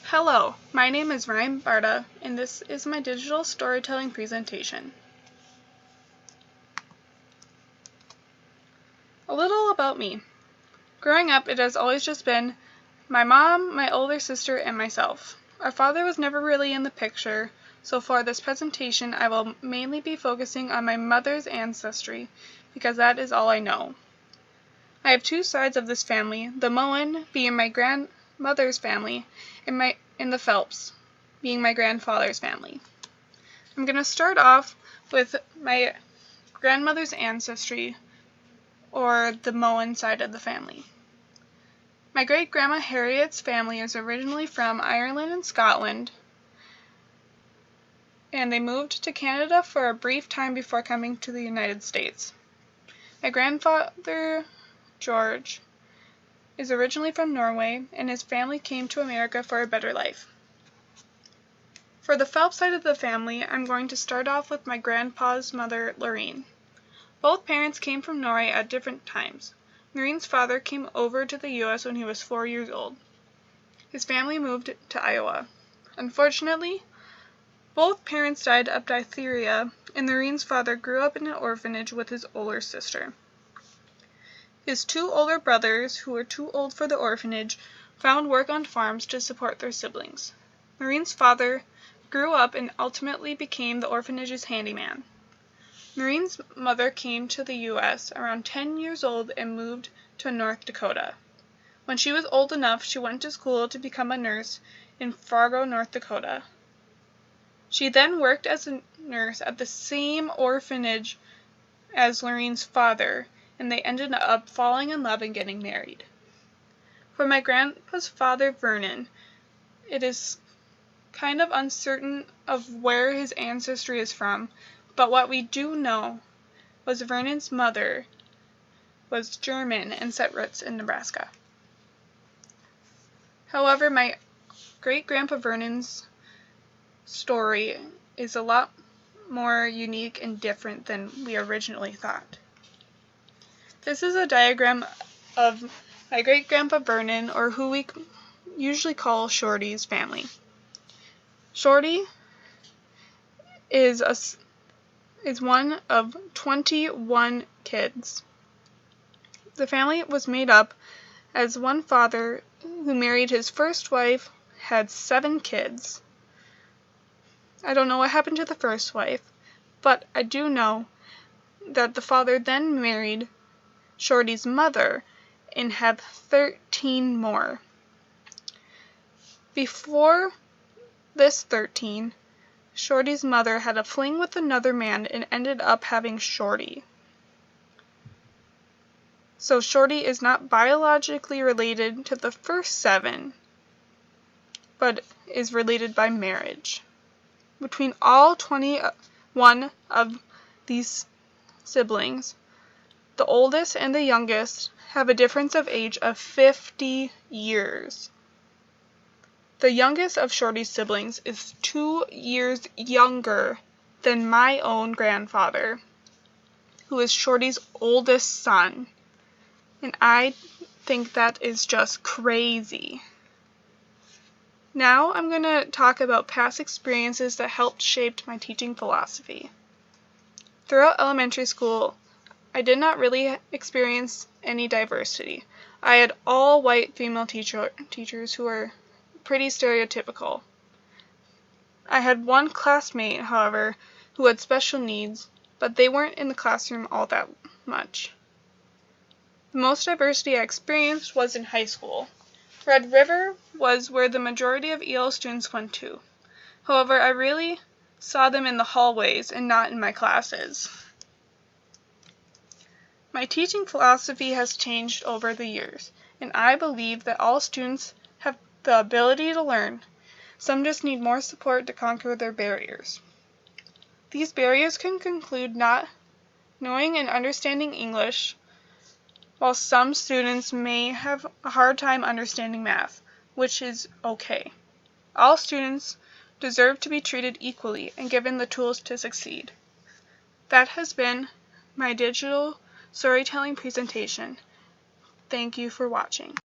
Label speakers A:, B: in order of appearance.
A: Hello, my name is Ryan Barta, and this is my digital storytelling presentation. A little about me. Growing up, it has always just been my mom, my older sister, and myself. Our father was never really in the picture, so for this presentation I will mainly be focusing on my mother's ancestry, because that is all I know. I have two sides of this family, the Moen being my grandmother's family, and the Phelps being my grandfather's family. I'm going to start off with my grandmother's ancestry, or the Moen side of the family. My great-grandma Harriet's family is originally from Ireland and Scotland, and they moved to Canada for a brief time before coming to the United States. My grandfather George is originally from Norway, and his family came to America for a better life. For the Phelps side of the family, I'm going to start off with my grandpa's mother, Lorraine. Both parents came from Norway at different times. Lorraine's father came over to the U.S. when he was 4 years old. His family moved to Iowa. Unfortunately, both parents died of diphtheria, and Lorraine's father grew up in an orphanage with his older sister. His two older brothers, who were too old for the orphanage, found work on farms to support their siblings. Lorraine's father grew up and ultimately became the orphanage's handyman. Lorraine's mother came to the U.S. around 10 years old and moved to North Dakota. When she was old enough, she went to school to become a nurse in Fargo, North Dakota. She then worked as a nurse at the same orphanage as Lorraine's father, and they ended up falling in love and getting married. For my grandpa's father, Vernon, it is kind of uncertain of where his ancestry is from, but what we do know was Vernon's mother was German and set roots in Nebraska. However, my great-grandpa Vernon's story is a lot more unique and different than we originally thought. This is a diagram of my great-grandpa Vernon, or who we usually call Shorty's family. Shorty is one of 21 kids. The family was made up as one father who married his first wife, had 7 kids. I don't know what happened to the first wife, but I do know that the father then married Shorty's mother and had 13 more. Before this 13, Shorty's mother had a fling with another man and ended up having Shorty. So Shorty is not biologically related to the first 7, but is related by marriage. Between all 21 of these siblings, the oldest and the youngest have a difference of age of 50 years. The youngest of Shorty's siblings is 2 years younger than my own grandfather, who is Shorty's oldest son. And I think that is just crazy. Now I'm going to talk about past experiences that helped shape my teaching philosophy. Throughout elementary school, I did not really experience any diversity. I had all white female teachers who were pretty stereotypical. I had one classmate, however, who had special needs, but they weren't in the classroom all that much. The most diversity I experienced was in high school. Red River was where the majority of EL students went to. However, I really saw them in the hallways and not in my classes. My teaching philosophy has changed over the years, and I believe that all students have the ability to learn. Some just need more support to conquer their barriers. These barriers can include not knowing and understanding English, while some students may have a hard time understanding math, which is okay. All students deserve to be treated equally and given the tools to succeed. That has been my digital storytelling presentation. Thank you for watching.